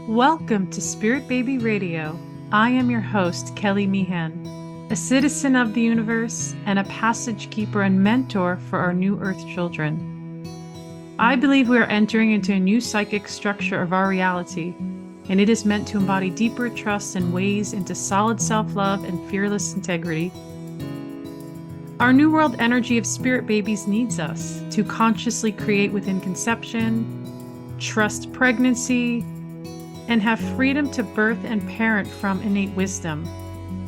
Welcome to Spirit Baby Radio. I am your host, Kelly Meehan, a citizen of the universe and a passage keeper and mentor for our new Earth children. I believe we are entering into a new psychic structure of our reality, and it is meant to embody deeper trust and ways into solid self-love and fearless integrity. Our new world energy of spirit babies needs us to consciously create within conception, trust pregnancy, and have freedom to birth and parent from innate wisdom.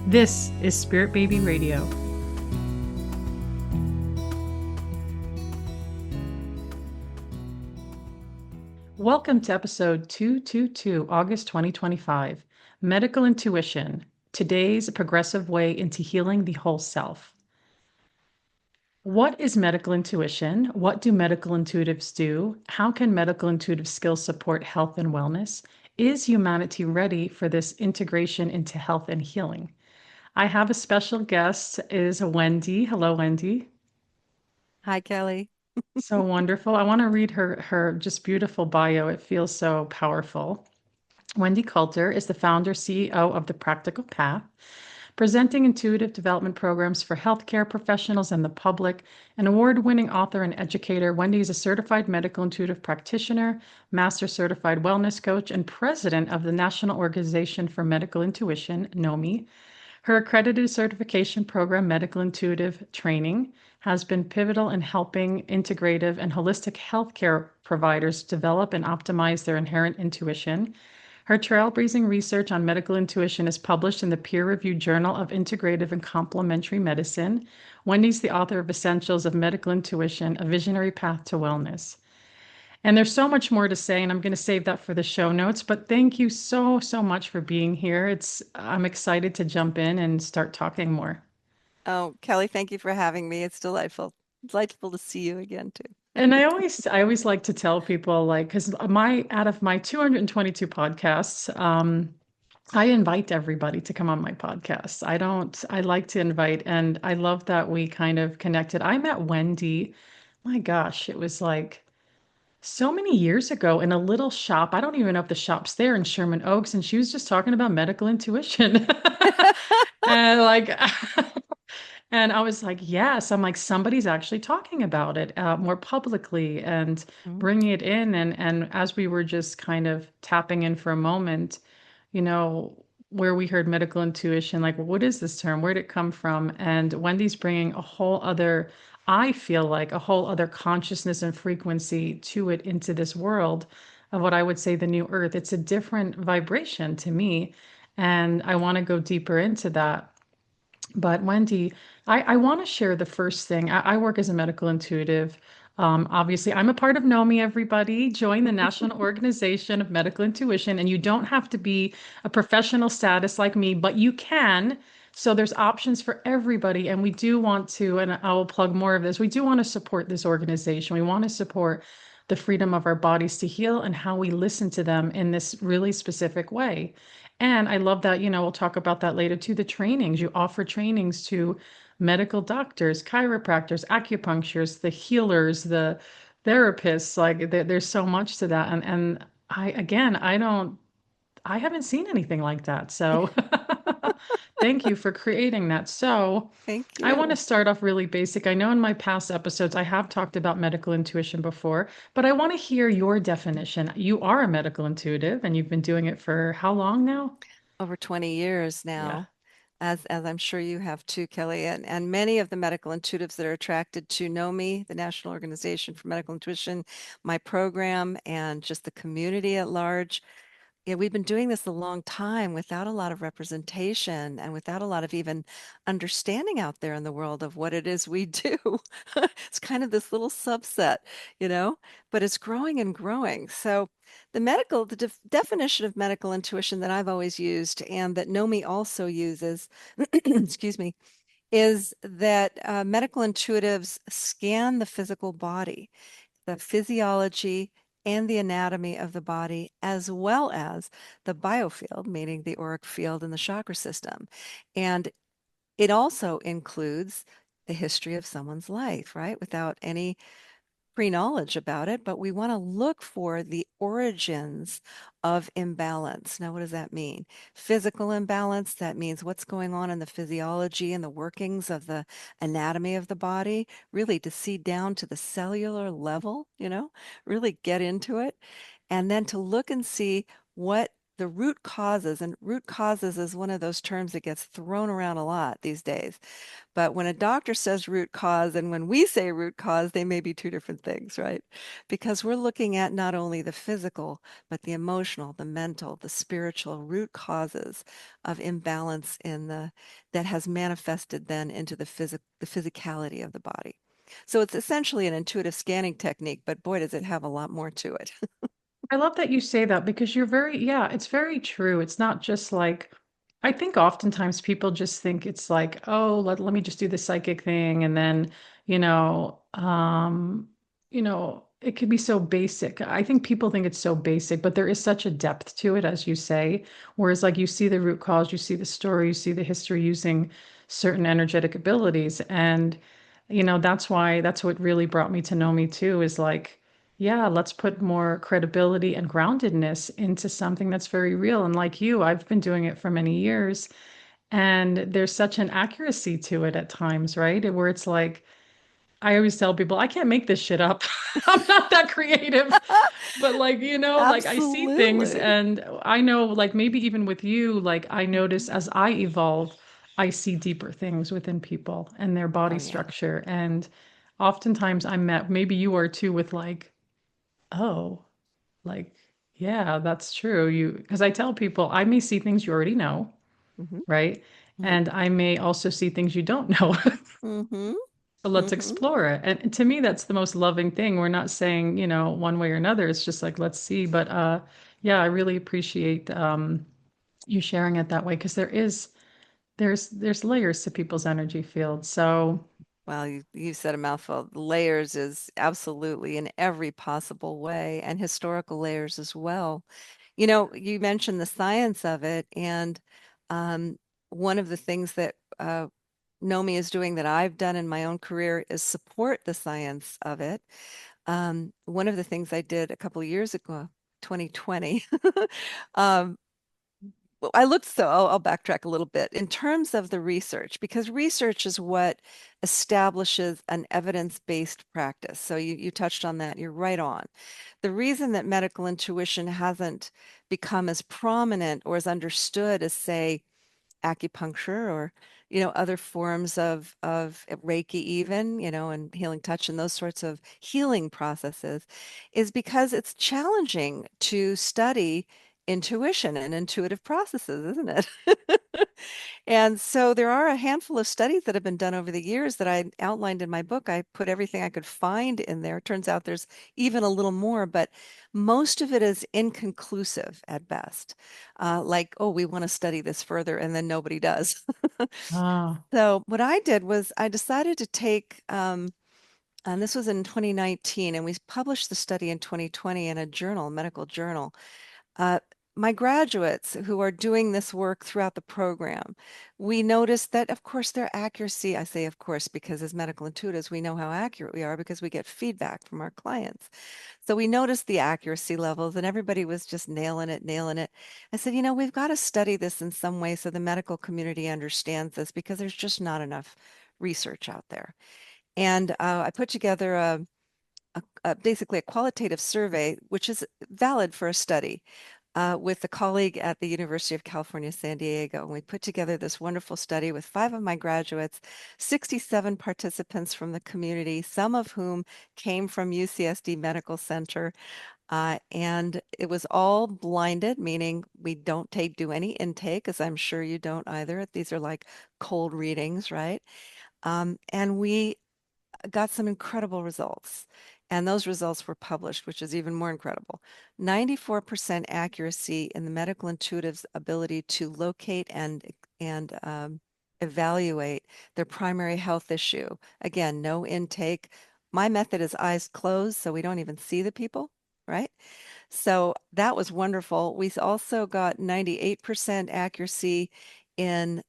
This is Spirit Baby Radio. Welcome to episode 222, August 2025, Medical Intuition, today's progressive way into healing the whole self. What is medical intuition? What do medical intuitives do? How can medical intuitive skills support health and wellness? Is humanity ready for this integration into health and healing? I have a special guest, is Wendie. Hello, Wendie. Hi, Kelly. So wonderful. I want to read her just beautiful bio. It feels so powerful. Wendie Colter is the founder, CEO of The Practical Path, presenting intuitive development programs for healthcare professionals and the public. An award-winning author and educator, Wendie is a certified medical intuitive practitioner, master certified wellness coach, and president of the National Organization for Medical Intuition, NOMI. Her accredited certification program, Medical Intuitive Training, has been pivotal in helping integrative and holistic healthcare providers develop and optimize their inherent intuition. Her trailblazing research on medical intuition is published in the peer-reviewed Journal of Integrative and Complementary Medicine. Wendie's the author of Essentials of Medical Intuition, A Visionary Path to Wellness. And there's so much more to say, and I'm going to save that for the show notes. But thank you so, so much for being here. I'm excited to jump in and start talking more. Oh, Kelly, thank you for having me. It's delightful. Delightful to see you again, too. And I always like to tell people, like, because out of my 222 podcasts, I invite everybody to come on my podcast. I like to invite, and I love that we kind of connected. I met Wendie, my gosh, it was like so many years ago in a little shop. I don't even know if the shop's there in Sherman Oaks, and she was just talking about medical intuition. And like, and I was like, yes, I'm like, somebody's actually talking about it more publicly and Mm. bringing it in. And as we were just kind of tapping in for a moment, you know, where we heard medical intuition, like, what is this term? Where'd it come from? And Wendie's bringing a whole other, I feel like a whole other consciousness and frequency to it into this world of what I would say the new earth. It's a different vibration to me. And I want to go deeper into that. But Wendie, I want to share the first thing. I work as a medical intuitive. Obviously, I'm a part of NOMI, everybody. Join the National Organization of Medical Intuition, and you don't have to be a professional status like me, but you can. So there's options for everybody, and we do want to, and I will plug more of this, we do want to support this organization. We want to support the freedom of our bodies to heal and how we listen to them in this really specific way. And I love that, we'll talk about that later too. The trainings, you offer trainings to medical doctors, chiropractors, acupuncturists, the healers, the therapists. Like there's so much to that. And I haven't seen anything like that. So thank you for creating that. So Thank I want to you. start off really basic. I know in my past episodes I have talked about medical intuition before, but I want to hear your definition. You are a medical intuitive and you've been doing it for how long now? Over 20 years Yeah. now, as I'm sure you have too, Kelly, and many of the medical intuitives that are attracted to NOMI, the National Organization for Medical Intuition, my program, and just the community at large. Yeah, we've been doing this a long time without a lot of representation and without a lot of even understanding out there in the world of what it is we do. It's kind of this little subset, you know, but it's growing and growing. So the definition of medical intuition that I've always used and that NOMI also uses, excuse me, is that medical intuitives scan the physical body, the physiology and the anatomy of the body, as well as the biofield, meaning the auric field and the chakra system. And it also includes the history of someone's life, right? Without any pre-knowledge about it, but we want to look for the origins of imbalance. Now, what does that mean? Physical imbalance, that means what's going on in the physiology and the workings of the anatomy of the body, really to see down to the cellular level, really get into it. And then to look and see what the root causes, and root causes is one of those terms that gets thrown around a lot these days. But when a doctor says root cause and when we say root cause, they may be two different things, right? Because we're looking at not only the physical, but the emotional, the mental, the spiritual root causes of imbalance that has manifested then into the physicality of the body. So it's essentially an intuitive scanning technique, but boy, does it have a lot more to it. I love that you say that because yeah, it's very true. It's not just like, I think oftentimes people just think it's like, oh, let me just do the psychic thing. And then, you know, um, it could be so basic. I think people think it's so basic, but there is such a depth to it, as you say. Whereas like you see the root cause, you see the story, you see the history using certain energetic abilities. And, that's what really brought me to know me too, is like, yeah, let's put more credibility and groundedness into something that's very real. And like you, I've been doing it for many years, and there's such an accuracy to it at times, right? Where it's like, I always tell people, I can't make this shit up. I'm not that creative. But like, like I see things Absolutely. and I know, like maybe even with you, like I notice as I evolve, I see deeper things within people and their body Oh, yeah. structure. And oftentimes I'm met, maybe you are too, with like, oh, like, yeah, that's true. Because I tell people I may see things you already know, Hmm. right? Hmm. And I may also see things you don't know. Hmm. So let's Hmm. explore it. And to me, that's the most loving thing. We're not saying, one way or another. It's just like, let's see. But yeah, I really appreciate you sharing it that way because there's layers to people's energy field. So, Well, you said a mouthful. Layers is absolutely in every possible way, and historical layers as well. You mentioned the science of it, and um, one of the things that NOMI is doing that I've done in my own career is support the science of it. One of the things I did a couple of years ago, 2020, um, well, I'll backtrack a little bit in terms of the research, because research is what establishes an evidence-based practice. So you touched on that. You're right on. The reason that medical intuition hasn't become as prominent or as understood as, say, acupuncture or other forms of Reiki even, and healing touch and those sorts of healing processes is because it's challenging to study intuition and intuitive processes, isn't it? And so there are a handful of studies that have been done over the years that I outlined in my book. I put everything I could find in there. Turns out there's even a little more, but most of it is inconclusive at best. Like, oh, we want to study this further, and then nobody does. ah, So what I did was I decided to take, and this was in 2019, and we published the study in 2020 in a journal, medical journal. Uh, my graduates who are doing this work throughout the program, we noticed that, of course, their accuracy, I say of course, because as medical intuitives, we know how accurate we are because we get feedback from our clients. So we noticed the accuracy levels and everybody was just nailing it, nailing it. I said, we've got to study this in some way so the medical community understands this because there's just not enough research out there. And I put together basically a qualitative survey, which is valid for a study with a colleague at the University of California, San Diego. And we put together this wonderful study with 5 of my graduates, 67 participants from the community, some of whom came from UCSD Medical Center. And it was all blinded, meaning we don't do any intake, as I'm sure you don't either. These are like cold readings, right? And we got some incredible results. And those results were published, which is even more incredible. 94% accuracy in the medical intuitive's ability to locate and evaluate their primary health issue. Again, no intake. My method is eyes closed, so we don't even see the people, right? So that was wonderful. We also got 98% accuracy in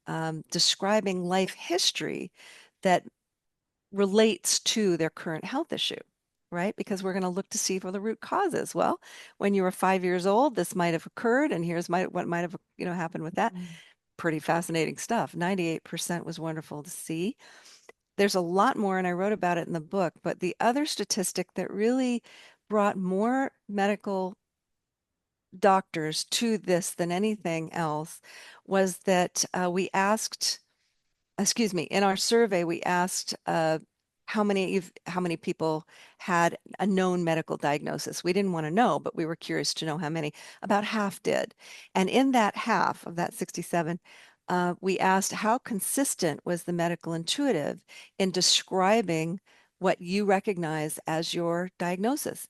describing life history that relates to their current health issue. right? Because we're going to look to see for the root causes. Well, when you were 5 years old, this might have occurred, and here's what might have, happened with that. Mm. Pretty fascinating stuff. 98% was wonderful to see. There's a lot more, and I wrote about it in the book, but the other statistic that really brought more medical doctors to this than anything else was that we asked, excuse me, in our survey, we asked how many people had a known medical diagnosis. We didn't want to know, but we were curious to know how many. About half did. And in that half of that 67, we asked how consistent was the medical intuitive in describing what you recognize as your diagnosis.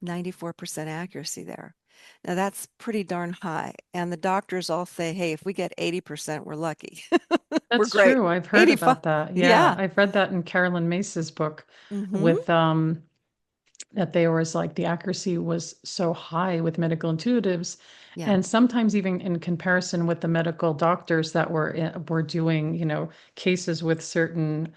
94% accuracy there. Now that's pretty darn high. And the doctors all say, hey, if we get 80%, we're lucky. We're That's great. true. I've heard 85. about that. Yeah, Yeah. I've read that in Carolyn Mace's book Hmm. with that there was like the accuracy was so high with medical intuitives, Yeah. and sometimes even in comparison with the medical doctors that were doing, cases with certain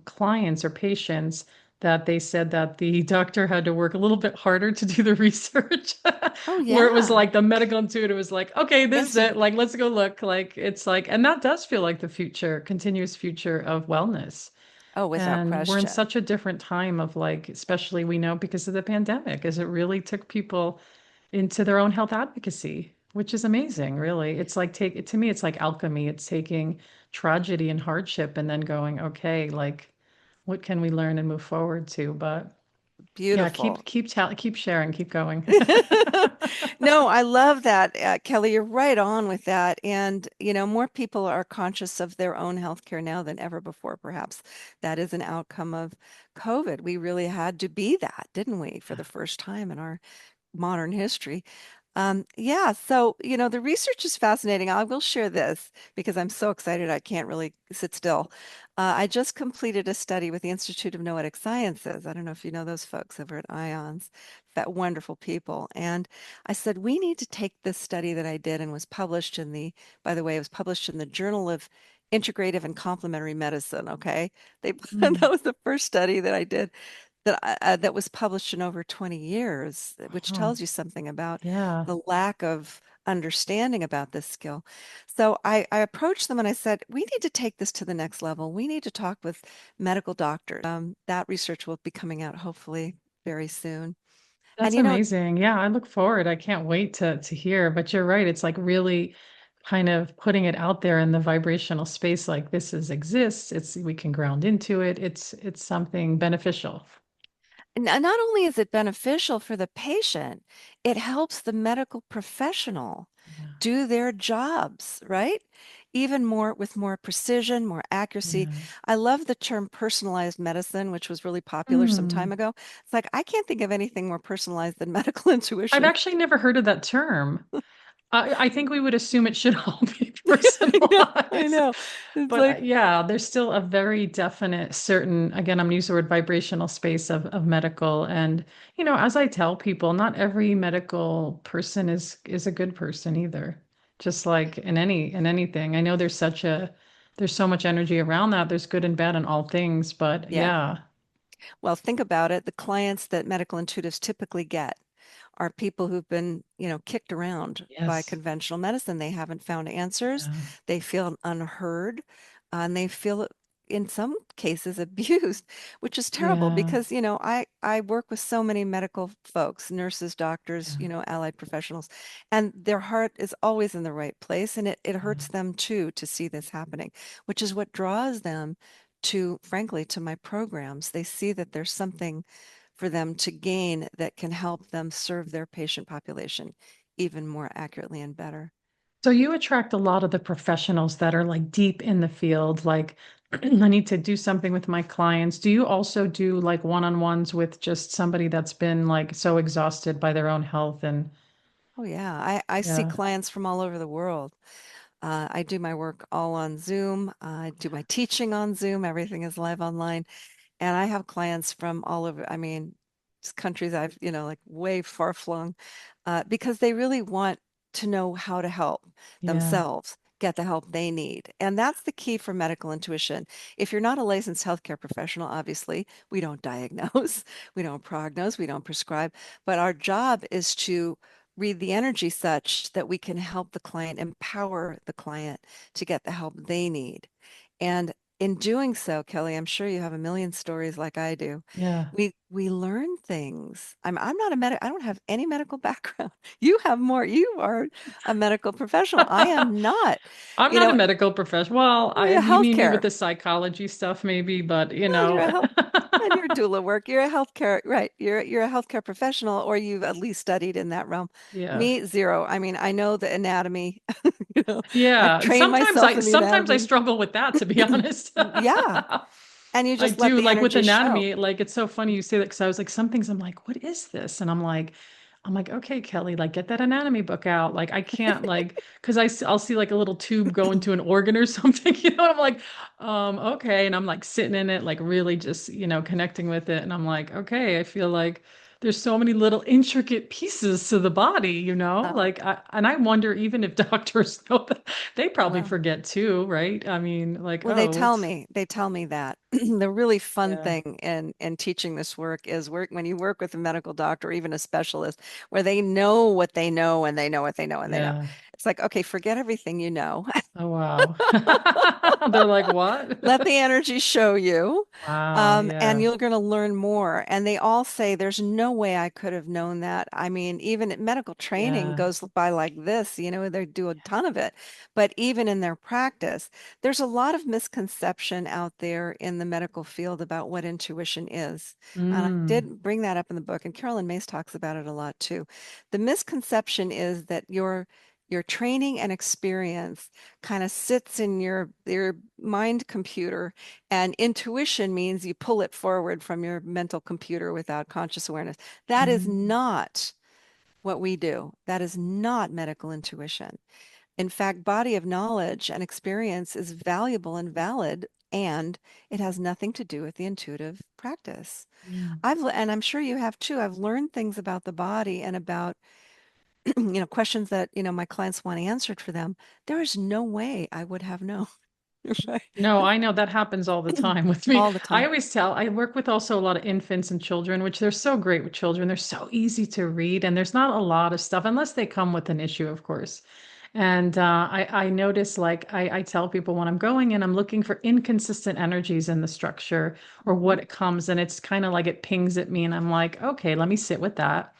clients or patients, that they said that the doctor had to work a little bit harder to do the research, Oh, where it was yeah. like the medical intuitive was like, okay, this is Instant. it. Like, let's go look. Like, it's like, and that does feel like the future, continuous future of wellness. Oh, without And we're in question. such a different time of like, especially we know because of the pandemic, as it really took people into their own health advocacy, which is amazing, really. It's like to me, it's like alchemy. It's taking tragedy and hardship and then going, okay, like what can we learn and move forward to? But yeah, Beautiful. keep sharing, keep going. No, I love that, Kelly. You're right on with that. And, more people are conscious of their own healthcare now than ever before, perhaps. That is an outcome of COVID. We really had to be that, didn't we, for the first time in our modern history. Yeah, so, the research is fascinating. I will share this because I'm so excited I can't really sit still. I just completed a study with the Institute of Noetic Sciences. I don't know if you know those folks over at IONS, that wonderful people. And I said, we need to take this study that I did and was published by the way, it was published in the Journal of Integrative and Complementary Medicine. Okay. Mm. That was the first study that I did that was published in over 20 years, which Wow. tells you something about Yeah. the lack of understanding about this skill. So I approached them and I said, we need to take this to the next level. We need to talk with medical doctors. That research will be coming out hopefully very soon. And That's amazing. Yeah, I look forward. I can't wait to hear. But you're right. It's like really kind of putting it out there in the vibrational space like exists. It's we can ground into it. It's something beneficial. not only is it beneficial for the patient, it helps the medical professional Yeah. do their jobs, right? Even more with more precision, more accuracy. Yeah. I love the term personalized medicine, which was really popular some time Hmm. ago. It's like, I can't think of anything more personalized than medical I've intuition. actually never heard of that term. I think we would assume it should all be I know, I personalized. know. It's But like, yeah, there's still a very definite certain, again, I'm using the word vibrational space of medical. And, as I tell people, not every medical person is a good person either. Just like in anything. I know there's so much energy around that. There's good and bad in all things, but yeah. yeah. Well, think about it. The clients that medical intuitives typically get are people who've been, kicked around by Yes. conventional medicine. They haven't found answers. Yeah. They feel unheard, and they feel in some cases abused, which is terrible Yeah. because, I work with so many medical folks, nurses, doctors, Yeah. allied professionals, and their heart is always in the right place. And it Yeah. hurts them too to see this happening, which is what draws them to, frankly, to my programs. They see that there's something for them to gain that can help them serve their patient population even more accurately and better. So you attract a lot of the professionals that are like deep in the field, like I need to do something with my clients. Do you also do like one-on-ones with just somebody that's been like so exhausted by their own health and Oh, yeah. I see yeah, clients from all over the world. I do my work all on Zoom. I do my teaching on Zoom. Everything is live online. And I have clients from all over, I mean, just countries I've, like way far flung, because they really want to know how to help yeah, themselves get the help they need. And that's the key for medical intuition. If you're not a licensed healthcare professional, obviously, we don't diagnose, we don't prognose, we don't prescribe, but our job is to read the energy such that we can help the client, empower the client to get the help they need. And in doing so, Kelly, I'm sure you have a million stories like I do. Yeah. We learn things. I'm not a I don't have any medical background. You have more. You are a medical professional. I am not. I'm You not a know, medical professional. Well, well, you're you mean me with healthcare. the psychology stuff, maybe, but you Well, you're know, a health and your doula work. You're a healthcare, right? You're a healthcare professional, or you've at least studied in that realm. yeah. Me, zero. I mean, I know the anatomy. You know, I've Yeah. trained myself in the Sometimes I anatomy. struggle with that, to be honest. Yeah, and you I just let do the like with energy show. anatomy, like it's so funny you say that because I was like, some things I'm like, what is this? And I'm like, okay, Kelly, like get that anatomy book out. Like I can't like, because I'll see like a little tube go into an organ or something, you know, and I'm like, okay. And I'm like sitting in it, like really just, connecting with it. And I'm like, okay, I feel like there's so many little intricate pieces to the body, Oh, like, and I wonder even if doctors know that they probably well. forget too, right? I mean, like, Well, oh, what's, they tell me that the really fun yeah, thing in teaching this work is work when you work with a medical doctor or even a specialist where they know what they know and they know what they know and they know. yeah. It's like, okay, forget everything you know. Oh, wow. They're like, Let what? the energy show you, Wow, and yeah, you're going to learn more. And they all say, there's no way I could have known that. I mean, even medical training yeah. goes by like this, they do a ton of it. But even in their practice, there's a lot of misconception out there in the medical field about what intuition is. And I Mm, did bring that up in the book, and Carolyn Mace talks about it a lot too. The misconception is that your training and experience kind of sits in your mind computer, and intuition means you pull it forward from your mental computer without conscious awareness. That is mm, not what we do. That is not medical intuition. In fact, body of knowledge and experience is valuable and valid, and it has nothing to do with the intuitive practice. mm. And I'm sure you have too. I've learned things about the body and about questions that, my clients want answered for them. There is no way I would have known. Right. No, I know that happens all the time with me. All the I time. always tell, I work with also a lot of infants and children, which they're so great with children. They're so easy to read, and there's not a lot of stuff unless they come with an issue, of course. And I notice, like, I tell people when I'm going in, I'm looking for inconsistent energies in the structure or Mhm. what it comes, and it's kind of like it pings at me, and I'm like, okay, let me sit with that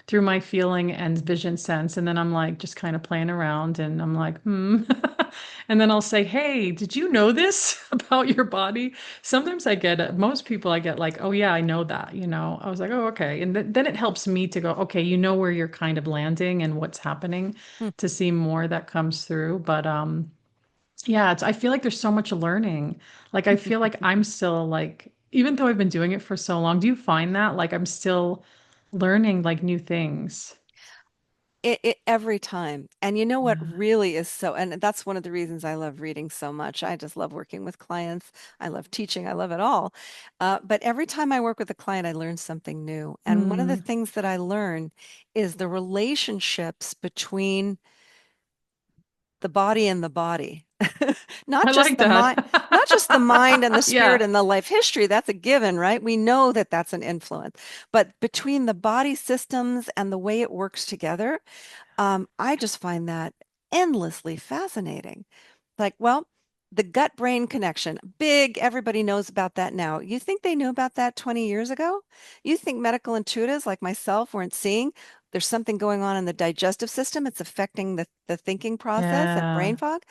through my feeling and vision sense. And then I'm like, just kind of playing around, and I'm like, hmm. And then I'll say, hey, did you know this about your body? Sometimes I get it. Most people I get like, oh, yeah, I know that. I was like, oh, okay. And then it helps me to go, okay, you know where you're kind of landing and what's happening Hmm. to see more that comes through. But yeah, I feel like there's so much learning. Like, I feel like I'm still like, even though I've been doing it for so long, do you find that like I'm still learning like new things? It every time. And you know what Yeah. really is and that's one of the reasons I love reading so much. I just love working with clients. I love teaching. I love it all. But every time I work with a client, I learn something new. And one of the Mm, things that I learn is the relationships between the body and the body. Not I just like the mind, not just the mind and the that. spirit Yeah. and the life history. That's a given, right? We know that that's an influence. But between the body systems and the way it works together, I just find that endlessly fascinating. Like, well, the gut brain connection, big, everybody knows about that now. You think they knew about that 20 years ago? You think medical intuitives like myself weren't seeing there's something going on in the digestive system? It's affecting the thinking process and brain Yeah. fog?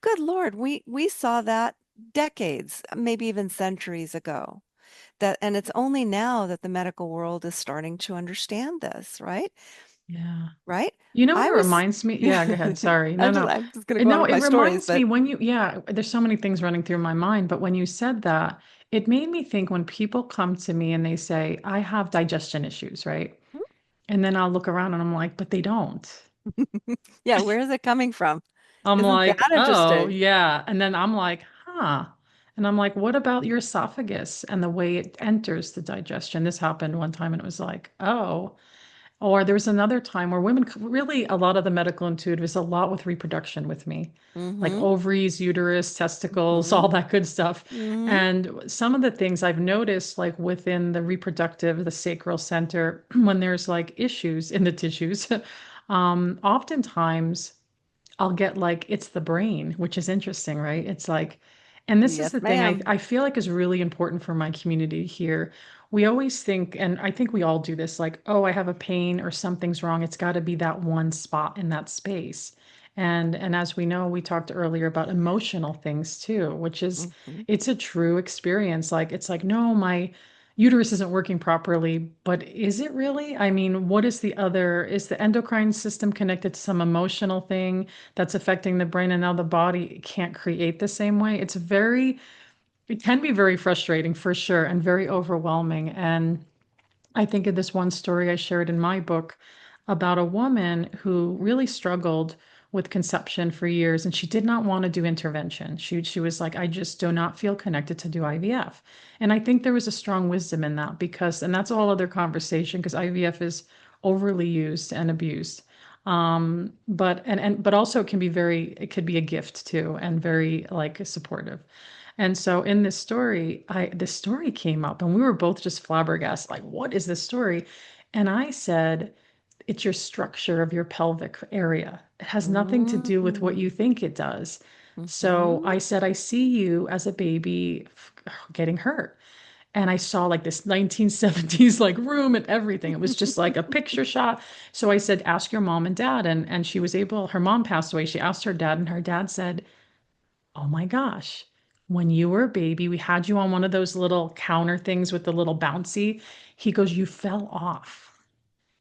Good Lord, we saw that decades, maybe even centuries ago. And it's only now that the medical world is starting to understand this, right? Yeah. Right? You know what I it was, reminds me? Yeah, go ahead. Sorry. No, no. I'm just going to go on No, with it my stories, reminds me but when yeah, there's so many things running through my mind, but when you said that, it made me think when people come to me and they say, I have digestion issues, right? And then I'll look around and I'm like, but they don't. yeah, where is it coming from? I'm Isn't like, that oh, interesting? yeah. And then I'm like, huh. And I'm like, what about your esophagus and the way it enters the digestion? This happened one time and it was like, oh. Or there was another time where women, really, a lot of the medical intuitive is a lot with reproduction with me, like Mm-hmm. ovaries, uterus, testicles, Mm-hmm. all that good stuff. Mm-hmm. And some of the things I've noticed, like within the reproductive, the sacral center, when there's like issues in the tissues, oftentimes I'll get like it's the brain, which is interesting, right? It's like, and this is Yes, the thing I, ma'am. I feel like is really important for my community here. We always think, and I think we all do this, like, oh, I have a pain or something's wrong. It's got to be that one spot in that space. And as we know, we talked earlier about emotional things too, which is Mm-hmm. it's a true experience. Like it's like, no, my uterus isn't working properly, but is it really? I mean, what is the other? Is the endocrine system connected to some emotional thing that's affecting the brain and now the body can't create the same way? It can be very frustrating for sure and very overwhelming. And I think of this one story I shared in my book about a woman who really struggled with conception for years and she did not want to do intervention. She was like, I just do not feel connected to do IVF. And I think there was a strong wisdom in that because, and that's a whole other conversation because IVF is overly used and abused. But also it could be a gift too and very like supportive. And so in this story came up and we were both just flabbergasted, like, what is this story? And I said, it's your structure of your pelvic area. It has nothing to do with what Mm-hmm. you think it does. So Mm-hmm. I said, I see you as a baby getting hurt. And I saw like this 1970s like room and everything. It was just like a picture shot. So I said, ask your mom and dad. And she was able, her mom passed away. She asked her dad, and her dad said, oh my gosh, when you were a baby, we had you on one of those little counter things with the little bouncy. He goes, you fell off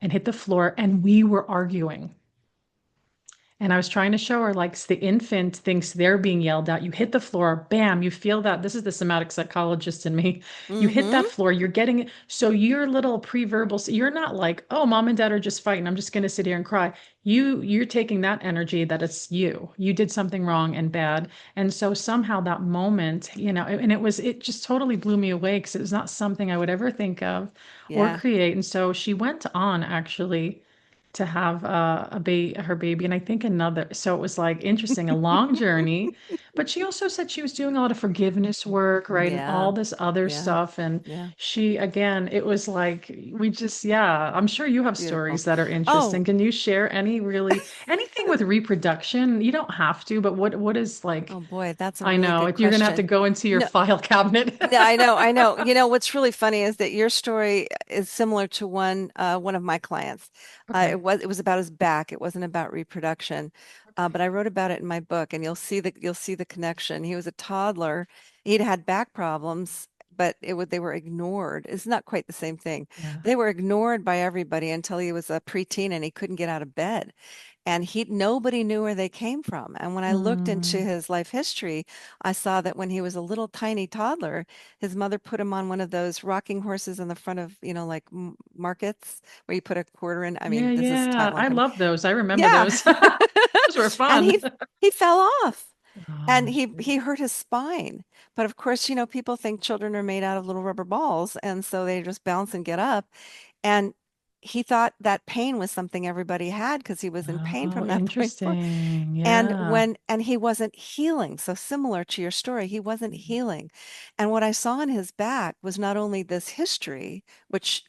and hit the floor, and we were arguing. And I was trying to show her, like, the infant thinks they're being yelled at. You hit the floor, bam, you feel that. This is the somatic psychologist in me. You hit Mm-hmm. that floor, you're getting it. So your little pre-verbal, you're not like, oh, mom and dad are just fighting. I'm just going to sit here and cry. You're taking that energy that it's you. You did something wrong and bad. And so somehow that moment, and it just totally blew me away because it was not something I would ever think of or Yeah. create. And so she went on actually to have her baby, and I think another. So it was like interesting, a long journey. But she also said she was doing a lot of forgiveness work, right, and Yeah. all this other Yeah. stuff. And Yeah. she, again, it was like we just, yeah. I'm sure you have Beautiful. stories that are Oh, interesting. Can you share anything with reproduction? You don't have to, but what is like? oh boy, that's a I really know good you're gonna have to question. go into your No, file cabinet. no, I know, I know. You know, what's really funny is that your story is similar to one of my clients. Okay. It was about his back. It wasn't about reproduction. But I wrote about it in my book, and you'll see the connection. He was a toddler. He'd had back problems, but they were ignored. It's not quite the same thing. Yeah. They were ignored by everybody until he was a preteen and he couldn't get out of bed. And nobody knew where they came from. And when I looked into Mm. his life history, I saw that when he was a little tiny toddler, his mother put him on one of those rocking horses in the front of, like markets where you put a quarter in. I Yeah, mean, this is time yeah. I long ago. love those. I remember Yeah. those. Those were And fun. he fell off and Oh, he hurt his spine. But of course, people think children are made out of little rubber balls, and so they just bounce and get up. And he thought that pain was something everybody had because he was in pain oh, from that point forward. interesting. And Yeah. when he wasn't healing, so similar to your story, he wasn't healing. And what I saw in his back was not only this history, which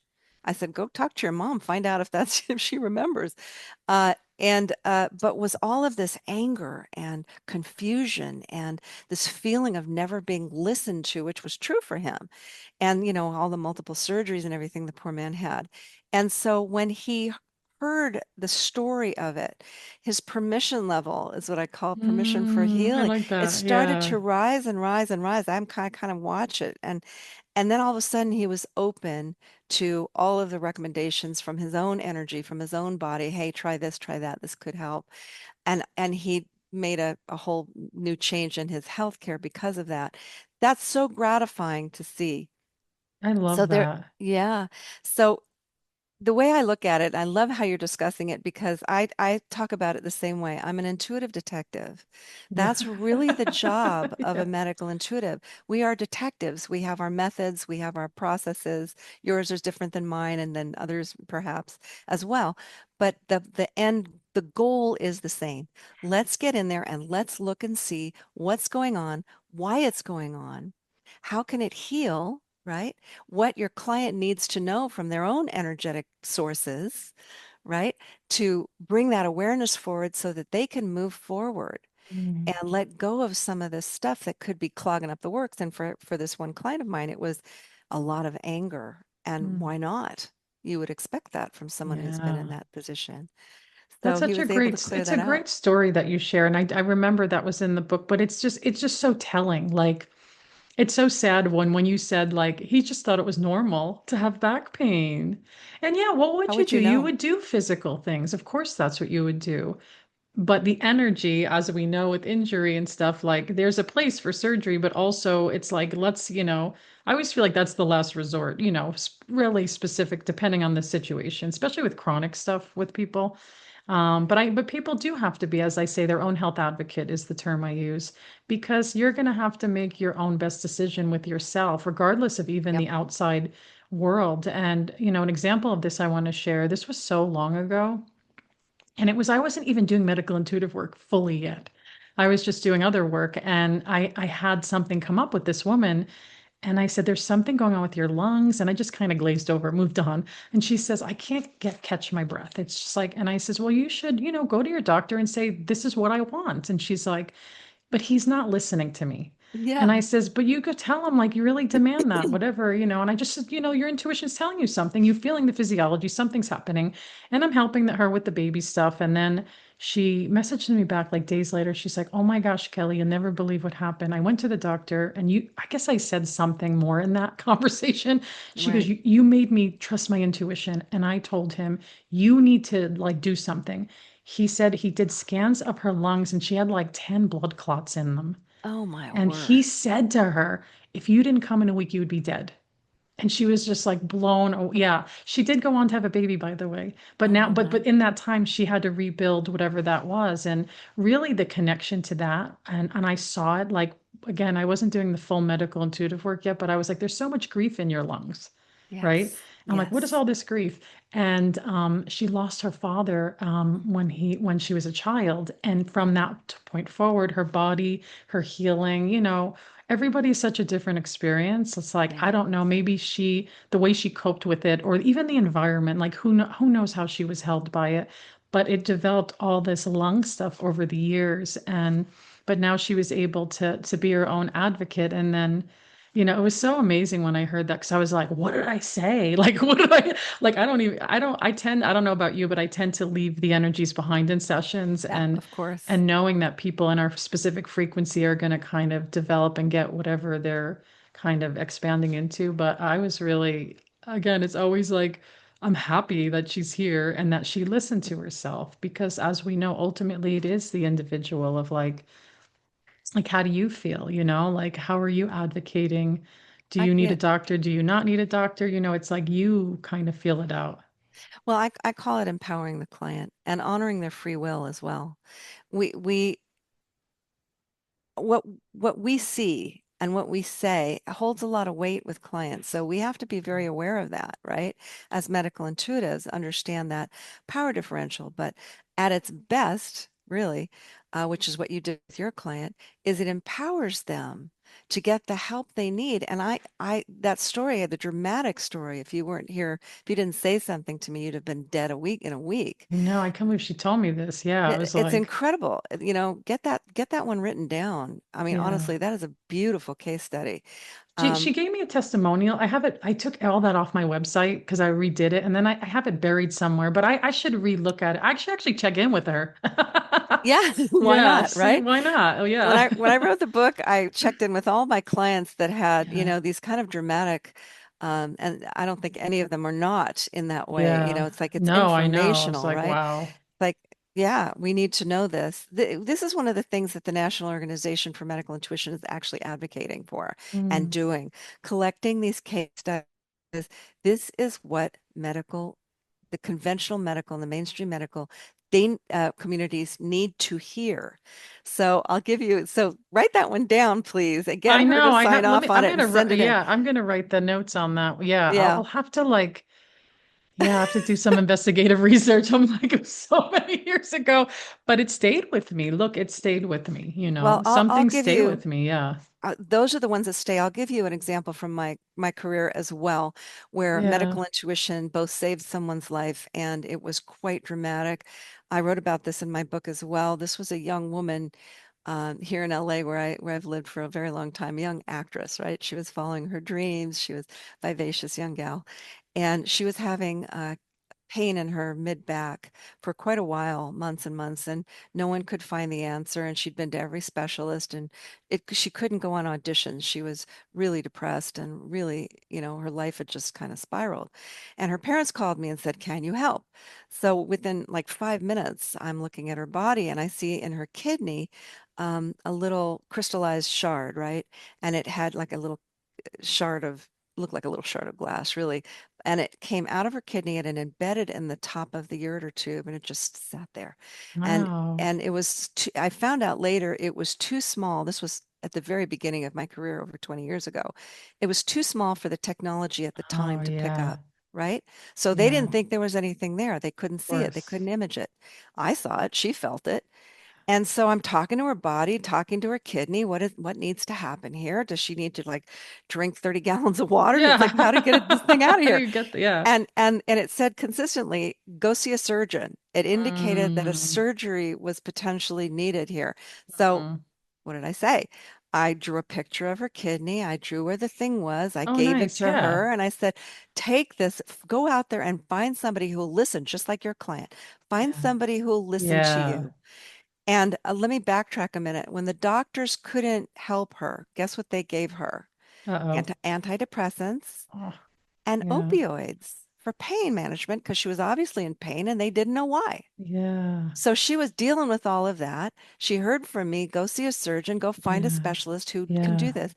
I said, go talk to your mom, find out if that's if she remembers. And but was all of this anger and confusion and this feeling of never being listened to, which was true for him, and all the multiple surgeries and everything the poor man had. And so when he heard the story of it, his permission level is what I call permission for I healing. like It that. started Yeah. to rise and rise and rise. I'm kind of watch it, and then all of a sudden he was open to all of the recommendations from his own energy, from his own body. Hey, try this, try that. This could help. And he made a whole new change in his healthcare because of that. That's so gratifying to see. I So love there, that. yeah. So the way I look at it, I love how you're discussing it because I talk about it the same way. I'm an intuitive detective. Yeah. That's really the job of a Yeah. medical intuitive. We are detectives. We have our methods, we have our processes. Yours is different than mine, and then others perhaps as well. But the goal is the same. Let's get in there and let's look and see what's going on, why it's going on, how can it heal, right? What your client needs to know from their own energetic sources, right? To bring that awareness forward so that they can move forward Mm, and let go of some of this stuff that could be clogging up the works. And for this one client of mine, it was a lot of anger. And mm. why not? You would expect that from someone who's been in Yeah. that position. That's So he such a was able to great, clear it's a that out. great story that you share. And I remember that was in the book, but it's just so telling. Like, it's so sad when you said like he just thought it was normal to have back pain. And yeah, what How would you would do? you You know? would do physical things. Of course, that's what you would do. But the energy, as we know with injury and stuff, like there's a place for surgery, but also it's like, I always feel like that's the last resort, really specific depending on the situation, especially with chronic stuff with people. But people do have to be, as I say, their own health advocate is the term I use, because you're going to have to make your own best decision with yourself, regardless of even Yep. the outside world. And, an example of this I want to share, this was so long ago. And I wasn't even doing medical intuitive work fully yet. I was just doing other work. And I had something come up with this woman. And I said, there's something going on with your lungs. And I just kind of glazed over, moved on. And she says, I can't catch my breath. It's just like, and I says, well, you should, go to your doctor and say, this is what I want. And she's like, but he's not listening to me. And I Yeah. says, but you could tell him, like, you really demand that, whatever, And I just said, your intuition's telling you something. You're feeling the physiology, something's happening. And I'm helping her with the baby stuff. And then she messaged me back like days later. She's like, oh my gosh, Kelly, you'll never believe what happened. I went to the doctor and I guess I said something more in that conversation. She goes, Right. you made me trust my intuition. And I told him, you need to like do something. He said he did scans of her lungs and she had like 10 blood clots in them. Oh my And he word. said to her, if you didn't come in a week, you would be dead. And she was just like blown. Oh, yeah. She did go on to have a baby, by the way. But now, Oh but my. in that time, she had to rebuild whatever that was. And really the connection to that. And I saw it like, again, I wasn't doing the full medical intuitive work yet, but I was like, there's so much grief in your lungs, right? Yes. I'm like, what is Yes. all this grief? And she lost her father when she was a child, and from that point forward, her body, her healing, everybody's such a different experience. It's like, Yeah. I don't know, maybe the way she coped with it, or even the environment, like who knows how she was held by it, but it developed all this lung stuff over the years, but now she was able to be her own advocate, and then it was so amazing when I heard that because I was like, what did I say? Like, what did like, I don't know about you, but I tend to leave the energies behind in sessions Yep. and Of course. knowing that people in our specific frequency are going to kind of develop and get whatever they're kind of expanding into. But I was really, again, it's always like, I'm happy that she's here and that she listened to herself because as we know, ultimately it is the individual of like, how do you feel? Like, how are you advocating? Do I, you need you a doctor? Do you not need a doctor? It's like you kind of feel it out. Well, I call it empowering the client and honoring their free will as well. We what what we see and what we say holds a lot of weight with clients. So we have to be very aware of that, right? As medical intuitives, understand that power differential. But at its best, really, which is what you did with your client, is it empowers them to get the help they need. And that story, the dramatic story, if you weren't here, if you didn't say something to me, you'd have been dead in a week. No, I can't believe she told me this. Yeah, I was It's like, incredible. Get that one written down. I mean, yeah. honestly, that is a beautiful case study. She Um, gave me a testimonial. I have it. I took all that off my website because I redid it, and then I have it buried somewhere. But I should relook at it. I should actually check in with her. yeah, why Yeah, not, see, right? why not? Oh, When yeah. I wrote the book, I checked in with all my clients that had, Yeah. these kind of dramatic, and I don't think any of them are not in that way. Yeah. It's like it's No, I know. It's informational, like, right? wow. Like, yeah, we need to know this. This is one of the things that the National Organization for Medical Intuition is actually advocating for and doing, collecting these case studies. This is what medical the conventional medical and the mainstream medical, they communities need to hear. So I'll give you, so write that one down, please, and get I her to know. I sign have, let off me, on I'm it and gonna, send it in. yeah, I'm gonna write the notes on that. Yeah, Yeah. I'll have to like, yeah, I have to do some investigative research. I'm like, it was so many years ago, but it stayed with me. Look, it stayed with me, Well, some I'll things give stay you with me. Yeah. those are the ones that stay. I'll give you an example from my career as well, where Yeah. medical intuition both saved someone's life and it was quite dramatic. I wrote about this in my book as well. This was a young woman here in LA where I've lived for a very long time, a young actress, right? She was following her dreams. She was a vivacious young gal, and she was having pain in her mid back for quite a while, months and months, and no one could find the answer. And she'd been to every specialist, and she couldn't go on auditions. She was really depressed and really, her life had just kind of spiraled. And her parents called me and said, "Can you help?" So within like 5 minutes, I'm looking at her body and I see in her kidney a little crystallized shard, right? And it had like a little shard of looked like a little shard of glass, really. And it came out of her kidney and it embedded in the top of the ureter tube and it just sat there. And Wow. and it was I found out later it was too small. This was at the very beginning of my career over 20 years ago. It was too small for the technology at the Oh, time to pick yeah. up, right? So they Yeah. didn't think there was anything there. They couldn't Of see it. They course. couldn't image it. I saw it. She felt it. And so I'm talking to her body, talking to her kidney. What needs to happen here? Does she need to like drink 30 gallons of water? It's like how to get this thing Yeah. out of here. You get the, yeah. And it said consistently, go see a surgeon. It indicated that a Mm, surgery was potentially needed here. So mm. what did I say? I drew a picture of her kidney. I drew where the thing was. I Oh, gave it nice. to Yeah. her and I said, take this, go out there and find somebody who will listen, just like your client. Find Yeah. somebody who will listen to Yeah. you. And let me backtrack a minute. When the doctors couldn't help her, guess what they gave her? Uh-oh. Antidepressants Oh, and yeah. opioids for pain management because she was obviously in pain and they didn't know why. Yeah. So she was dealing with all of that. She heard from me, go see a surgeon, go find a Yeah. specialist who can do Yeah. this.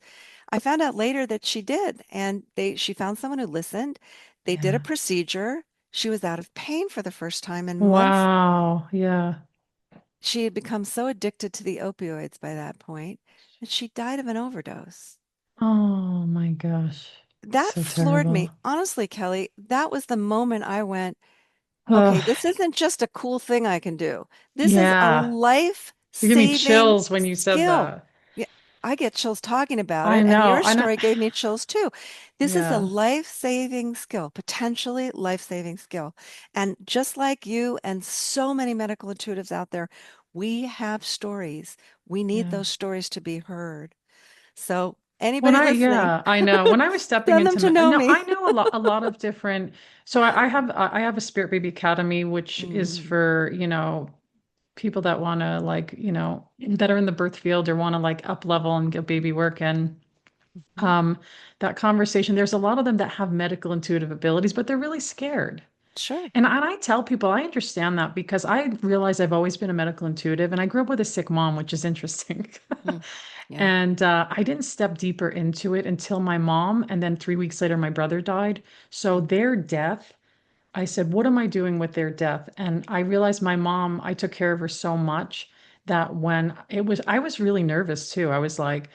I found out later that she did, and she found someone who listened. They did a Yeah. procedure. She was out of pain for the first time in months. Wow. Yeah. She had become so addicted to the opioids by that point that she died of an overdose. Oh my gosh. That So floored me. terrible. Honestly, Kelly, that was the moment I went, okay, Oh, this isn't just a cool thing I can do. This is a yeah. You give me life-saving chills when you said skill. that. Yeah, I get chills talking about I it, and know. your I know. story gave me chills too. This is a Yeah. life-saving skill, potentially life-saving skill. And just like you and so many medical intuitives out there, we have stories. We need Yeah. those stories to be heard. So When anybody I, listening, yeah, I know. When I was stepping send them into, to know no, me. I know a lot of different. So I have a Spirit Baby Academy, which is Mhm. for, people that want to like, that are in the birth field or want to like up level and get baby work. And Mhm. um, that conversation, there's a lot of them that have medical intuitive abilities, but they're really scared. Sure. And I tell people I understand that because I realize I've always been a medical intuitive and I grew up with a sick mom, which is interesting. Mm. Yeah. And I didn't step deeper into it until my mom, and then 3 weeks later, my brother died. So Mm. their death, I said, what am I doing with their death? And I realized my mom, I took care of her so much that when I was really nervous too. I was like,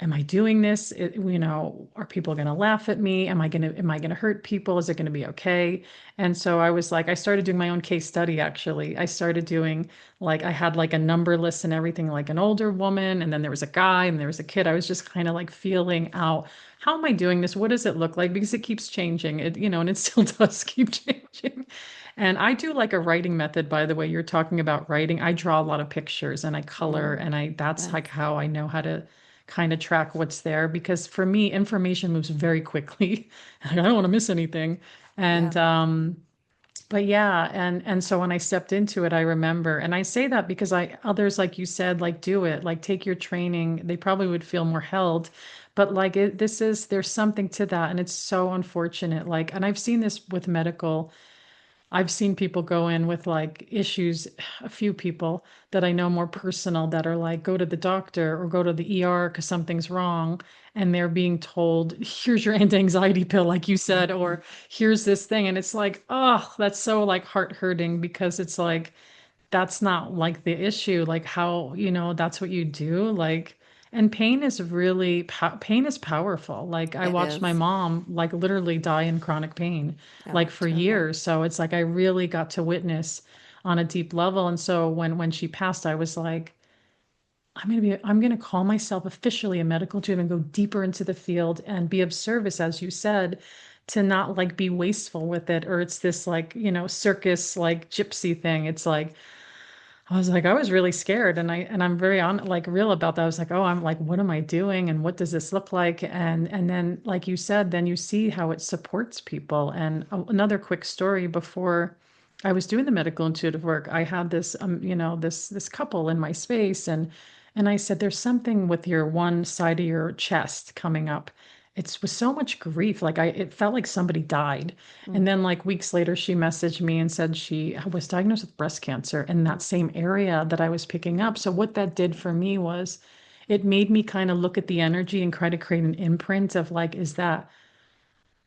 am I doing this? Are people going to laugh at me? Am I going to hurt people? Is it going to be okay? And so I was like, I started doing my own case study, actually. I started doing like, I had like a number list and everything, like an older woman, and then there was a guy and there was a kid. I was just kind of like feeling out, how am I doing this? What does it look like? Because it keeps changing, and it still does keep changing. And I do like a writing method, by the way. You're talking about writing. I draw a lot of pictures and I color, Mm. and that's like Nice. how I know how to kind of track what's there because for me, information moves very quickly. I don't want to miss anything. Yeah. And but yeah, and so when I stepped into it, I remember, and I say that because others like you said, like do it, like take your training. They probably would feel more held. But like there's something to that, and it's so unfortunate. Like, and I've seen this with medical. I've seen people go in with like issues, a few people that I know more personal that are like, go to the doctor or go to the ER because something's wrong. And they're being told, here's your anti-anxiety pill, like you said, or here's this thing. And it's like, oh, that's so like heart hurting because it's like, that's not like the issue. Like how, that's what you do. Like, and pain is really, pain is powerful. Like I It watched my is. mom like literally die in chronic pain, like Oh, for terrible. years. So it's like I really got to witness on a deep level. And so when she passed, I was like, I'm gonna call myself officially a medical intuitive and go deeper into the field and be of service, as you said, to not like be wasteful with it, or it's this like, circus like gypsy thing. It's like I was like, I was really scared, and I'm very on like real about that. I was like, oh, I'm like, what am I doing, and what does this look like? And then, like you said, then you see how it supports people. And another quick story before I was doing the medical intuitive work, I had this, this couple in my space, and I said, there's something with your one side of your chest coming up. It's with so much grief, like it felt like somebody died. Mm. And then, like weeks later, she messaged me and said she was diagnosed with breast cancer in that same area that I was picking up. So, what that did for me was it made me kind of look at the energy and try to create an imprint of like, is that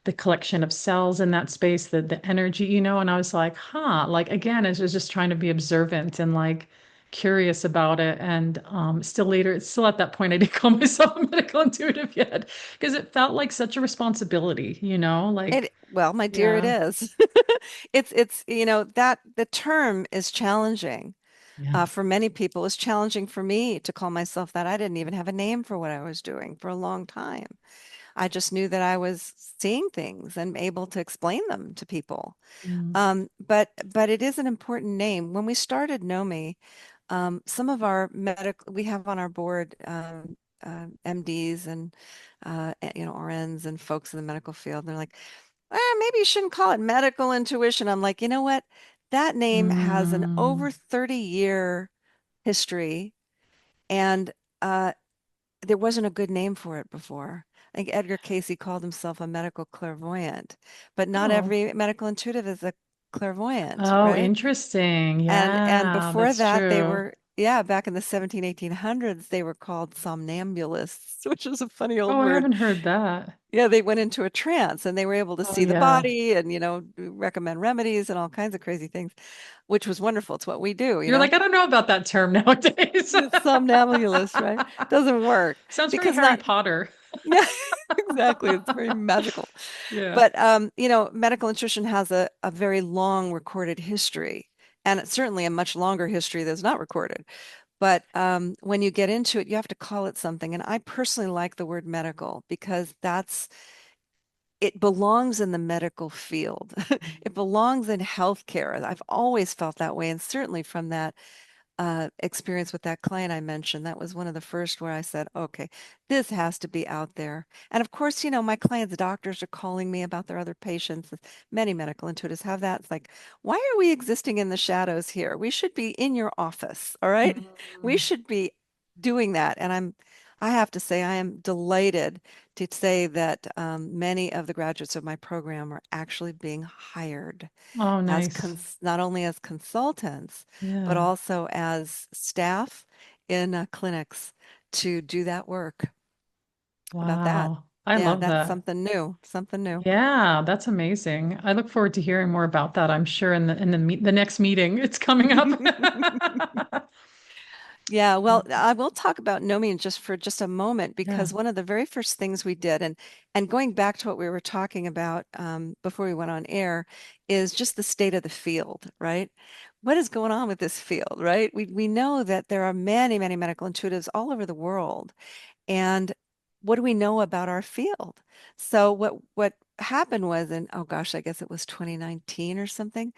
the collection of cells in that space, the energy, and I was like, huh, like again, I was just trying to be observant and like curious about it. And still later, it's still at that point, I didn't call myself a medical intuitive yet because it felt like such a responsibility, like, Well, my dear, it yeah, is. It's, that the term is challenging. yeah. For many people, it's challenging for me to call myself that. I didn't even have a name for what I was doing for a long time. I just knew that I was seeing things and able to explain them to people. Mm. But it is an important name. When we started NOMI, some of our medical, we have on our board MDs and RNs and folks in the medical field. They're like, maybe you shouldn't call it medical intuition. I'm like, you know what? That name has an Mm. over 30-year history, and uh, there wasn't a good name for it before. I think Edgar Casey called himself a medical clairvoyant, but not Oh. every medical intuitive is a clairvoyant, Oh, right? interesting. And Yeah, before that's that, they true. were, yeah, back in the 17, 1800s, they were called somnambulists, which is a funny old Oh, I word. haven't heard that. Yeah, they went into a trance and they were able to Oh, see the yeah. body and, recommend remedies and all kinds of crazy things, which was wonderful. It's what we do, You're like, I don't know about that term nowadays. The somnambulist, right? Doesn't work Sounds very because Harry not, Potter. yeah, exactly. It's very magical. Yeah. But medical nutrition has a very long recorded history, and it's certainly a much longer history that's not recorded. But when you get into it, you have to call it something. And I personally like the word medical because it belongs in the medical field. It belongs in healthcare. I've always felt that way, and certainly from that experience with that client I mentioned, that was one of the first where I said, okay, this has to be out there. And of course, my clients' doctors are calling me about their other patients. Many medical intuitives have that. It's like, why are we existing in the shadows here? We should be in your office, all right? We Mm. should be doing that. And I have to say, I am delighted to say that many of the graduates of my program are actually being hired Oh, as nice. not only as consultants, but Yeah. also as staff in clinics to do that work. How about that? Wow. I Yeah, love that's that. something new, something new. Yeah, that's amazing. I look forward to hearing more about that. I'm sure in the next meeting it's coming up. Yeah, well, I will talk about NOMI just for just a moment Yeah. because one of the very first things we did, and going back to what we were talking about before we went on air, is just the state of the field, right? What is going on with this field, right? We know that there are many, many medical intuitives all over the world, and what do we know about our field? So what happened was, in oh gosh, I guess it was 2019 or something,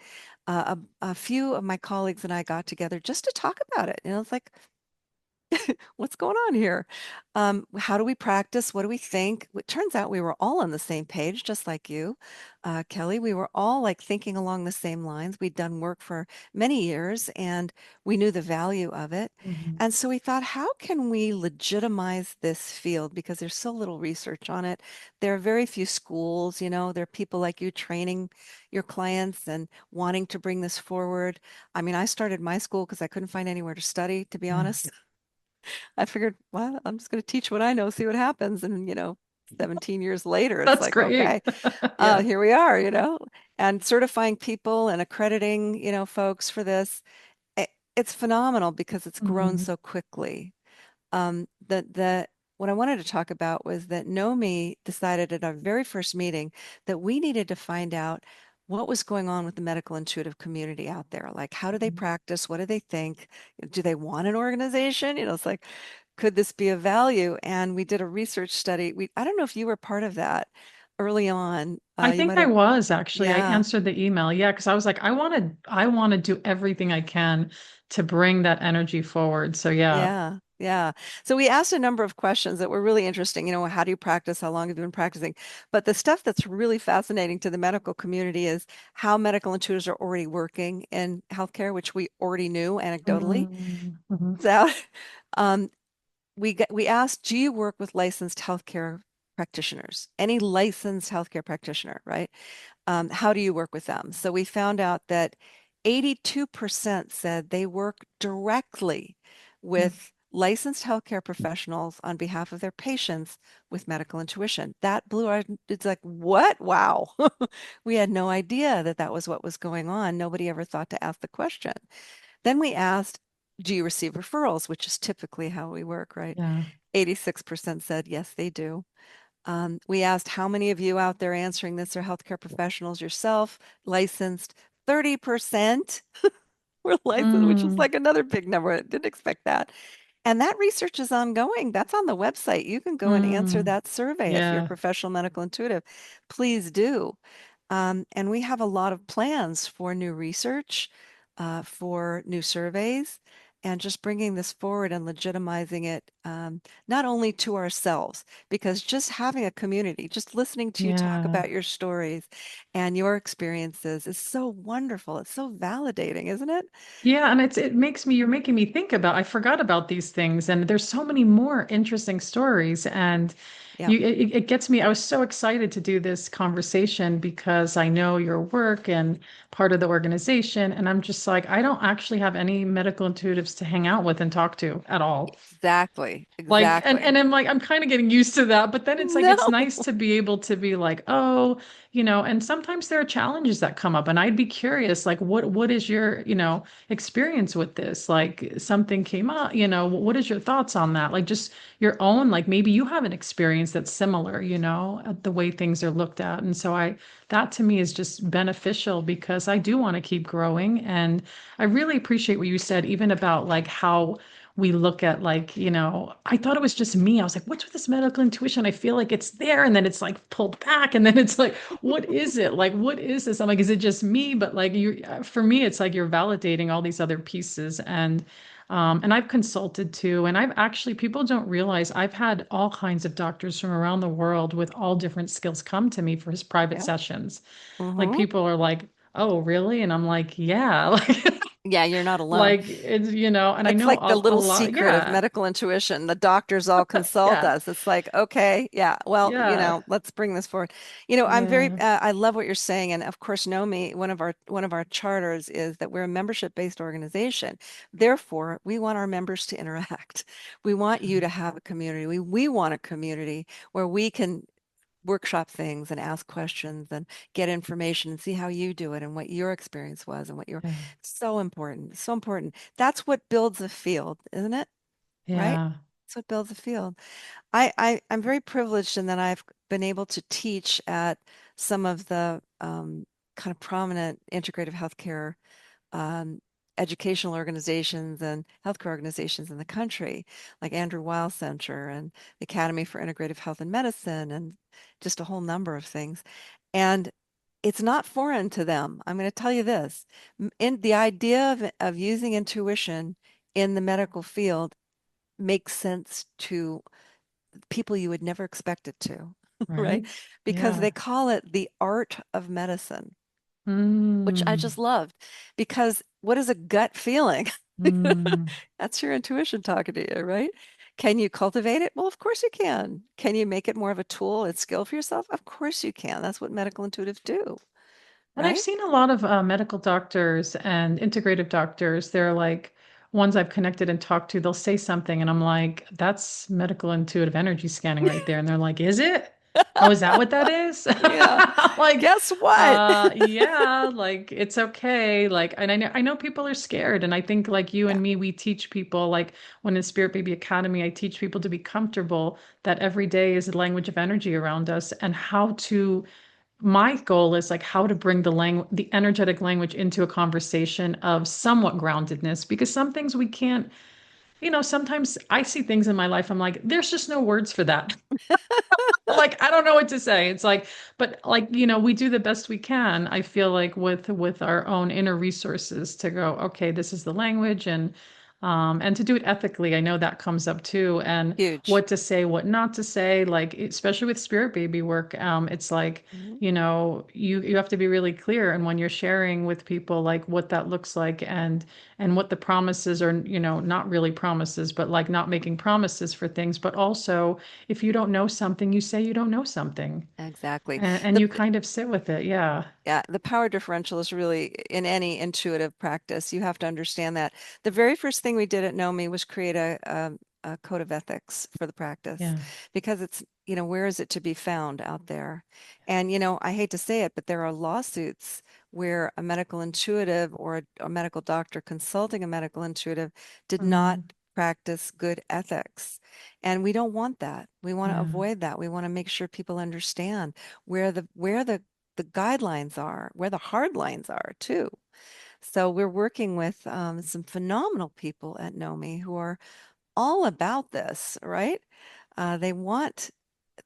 a few of my colleagues and I got together just to talk about it. It's like What's going on here? How do we practice? What do we think? It turns out we were all on the same page, just like you, Kelly. We were all like thinking along the same lines. We'd done work for many years and we knew the value of it. Mhm. And so we thought, how can we legitimize this field? Because there's so little research on it. There are very few schools, there are people like you training your clients and wanting to bring this forward. I mean, I started my school because I couldn't find anywhere to study, to be Yeah. honest. I figured, well, I'm just going to teach what I know, see what happens. And, 17 years later, it's That's like, great. okay, Yeah. here we are, and certifying people and accrediting, folks for this. It, it's phenomenal because it's grown Mhm. so quickly. The what I wanted to talk about was that NOMI decided at our very first meeting that we needed to find out what was going on with the medical intuitive community out there. Like, how do they Mhm. practice? What do they think? Do they want an organization? It's like, could this be of value? And we did a research study. I don't know if you were part of that early on. I You think might I have, was actually. I yeah. answered the email. Yeah, because I was like, I want to do everything I can to bring that energy forward. So yeah. Yeah, yeah. So we asked a number of questions that were really interesting. How do you practice? How long have you been practicing? But the stuff that's really fascinating to the medical community is how medical intuitives are already working in healthcare, which we already knew anecdotally. Mhm. So um, we asked, do you work with licensed healthcare practitioners? Any licensed healthcare practitioner, right? How do you work with them? So we found out that 82% said they work directly Mhm. with licensed healthcare professionals on behalf of their patients with medical intuition. That blew our, it's like, what? Wow. We had no idea that that was what was going on. Nobody ever thought to ask the question. Then we asked, do you receive referrals, which is typically how we work, right? Yeah. 86% said yes, they do. We asked how many of you out there answering this are healthcare professionals yourself, licensed. 30% were licensed, which is Mm, like another big number. I didn't expect that. And that research is ongoing. That's on the website. You can go and answer mm, that survey if you're a yeah. professional medical intuitive. Please do. And we have a lot of plans for new research, for new surveys, and just bringing this forward and legitimizing it, not only to ourselves, because just having a community, just listening to you talk Yeah. about your stories and your experiences is so wonderful. It's so validating, isn't it? Yeah, and you're making me think about, I forgot about these things, and there's so many more interesting stories, and Yeah, it gets me. I was so excited to do this conversation because I know your work and part of the organization, and I'm just like, I don't actually have any medical intuitives to hang out with and talk to at all. exactly. Like, and Exactly. I'm like, I'm kind of getting used to that, but then it's like, No. it's nice to be able to be like, oh, and sometimes there are challenges that come up, and I'd be curious, like, what is your, experience with this? Like, something came up, what is your thoughts on that? Like, just your own, like, maybe you have an experience that's similar, at the way things are looked at. And so that to me is just beneficial because I do want to keep growing. And I really appreciate what you said, even about like how we look at like, I thought it was just me. I was like, what's with this medical intuition? I feel like it's there and then it's like pulled back and then it's like, what is it? Like, what is this? I'm like, is it just me? But like for me, it's like you're validating all these other pieces and I've consulted too. And I've actually, people don't realize I've had all kinds of doctors from around the world with all different skills come to me for his private Yeah. sessions. Like Hmm. people are like, oh, really? And I'm like, yeah, like, Yeah, you're not alone. like it's, and I It's know like the a little lot. secret of Yeah. medical intuition. The doctors all consult Yeah. us. It's like, okay, yeah, well, Yeah. let's bring this forward. Yeah. I love what you're saying. And of course, NOMI, one of our charters is that we're a membership-based organization. Therefore, we want our members to interact. We want you to have a community. We want a community where we can workshop things and ask questions and get information and see how you do it and what your experience was and what your Yeah. so important, so important. That's what builds a field, isn't it? Right? Yeah. That's what builds a field. I'm very privileged in that I've been able to teach at some of the kind of prominent integrative healthcare um, educational organizations and healthcare organizations in the country, like Andrew Weil Center and the Academy for Integrative Health and Medicine, and just a whole number of things. And it's not foreign to them. I'm going to tell you this. In the idea of using intuition in the medical field make sense to people you would never expect it to, right? Right? Because they Yeah. call it the art of medicine, which I Mm, just loved. Because what is a gut feeling? mm. That's your intuition talking to you, right? Can you cultivate it? Well, of course you can. Can you make it more of a tool and skill for yourself? Of course you can. That's what medical intuitives do, And I've right? seen a lot of medical doctors and integrative doctors. They're like ones I've connected and talked to. They'll say something, and I'm like, that's medical intuitive energy scanning right there. And they're like, is it? Oh, is that what that is? Yeah. Like, Guess what? yeah, like it's okay. Like, and I know people are scared, and I think like you Yeah, and me, we teach people like when in Spirit Baby Academy, I teach people to be comfortable that every day is a language of energy around us and how to my goal is like how to bring the energetic language into a conversation of somewhat groundedness because some things we can't, sometimes I see things in my life, I'm like, there's just no words for that. Like I don't know what to say. It's like, but like, we do the best we can. I feel like with our own inner resources to go, okay, this is the language and to do it ethically. I know that comes up too. And huge. what to say, what not to say, like especially with spirit baby work, it's like, Mhm. you have to be really clear and when you're sharing with people like what that looks like and what the promises are, not really promises, but like not making promises for things, but also if you don't know something, you say you don't know something Exactly. and The you kind of sit with it. Yeah. Yeah, the power differential is really in any intuitive practice. You have to understand that. The very first thing we did at NOMI was create a code of ethics for the practice Yeah. because it's, where is it to be found out there? And, I hate to say it, but there are lawsuits where a medical intuitive or a medical doctor consulting a medical intuitive did not Mm, practice good ethics. And we don't want that. We want to yeah. avoid that. We want to make sure people understand where the guidelines are, where the hard lines are too. So we're working with some phenomenal people at NOMI who are all about this, right? Uh, they want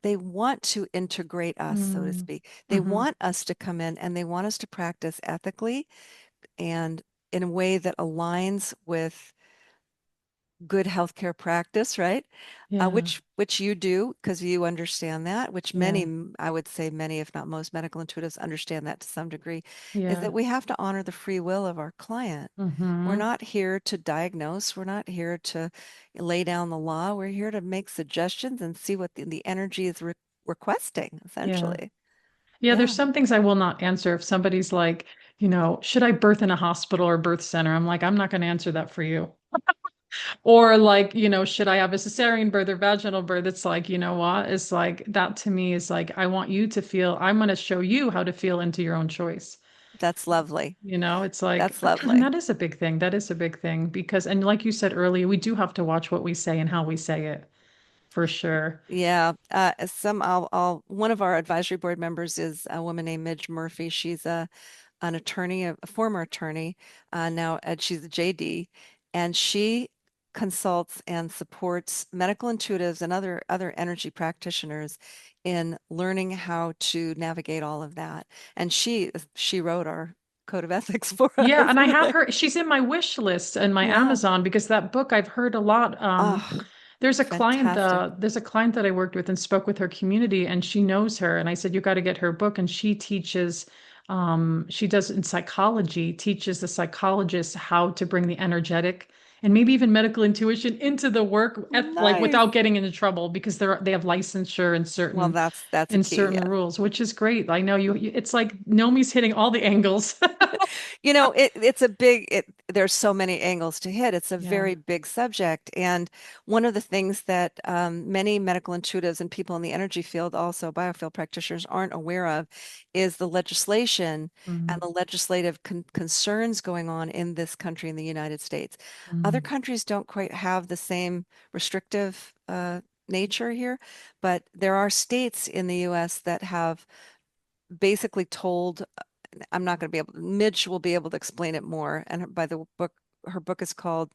they want to integrate us, so to Mm, speak. They hmm. want us to come in and they want us to practice ethically and in a way that aligns with good healthcare practice, right? Yeah. Which you do because you understand that, which Yeah. I would say many, if not most medical intuitives understand that to some degree, is Yeah. that we have to honor the free will of our client. We're Hmm. not here to diagnose. We're not here to lay down the law. We're here to make suggestions and see what the energy is requesting, Yeah. essentially. Yeah, there's Yeah, some things I will not answer. If somebody's like, should I birth in a hospital or birth center? I'm like, I'm not going to answer that for you. Or like, should I have a cesarean birth or vaginal birth? It's like, you know what? It's like that to me is like, I want you to feel, I'm going to show you how to feel into your own choice. that's lovely. It's like That's lovely. that is a big thing. That is a big thing because, and like you said earlier, we do have to watch what we say and how we say it for sure. Yeah, one of our advisory board members is a woman named Midge Murphy. She's an attorney, a former attorney, now and she's a JD, and she consults and supports medical intuitives and other energy practitioners in learning how to navigate all of that. And she wrote our code of ethics for Yeah, us. and I have her, she's in my wish list and my Yeah. Amazon because that book I've heard a lot. Oh, fantastic. There's a client that I worked with and spoke with her community and she knows her. And I said, you got to get her book. And she teaches, she does in psychology, teaches the psychologists how to bring the energetic and maybe even medical intuition into the work like Nice. without getting into trouble because they have licensure and Well, certain that's a key. certain rules, which is great. I know it's like Nomi's hitting all the angles. There's so many angles to hit. It's a Yeah. very big subject. And one of the things that many medical intuitives and people in the energy field, also biofield practitioners, aren't aware of is the legislation and Mm, the legislative concerns going on in this country, in the United States. Other mm. countries don't quite have the same restrictive nature here, but there are states in the US that have basically told I'm not going to be able, Midge will be able to explain it more. And by the book, her book is called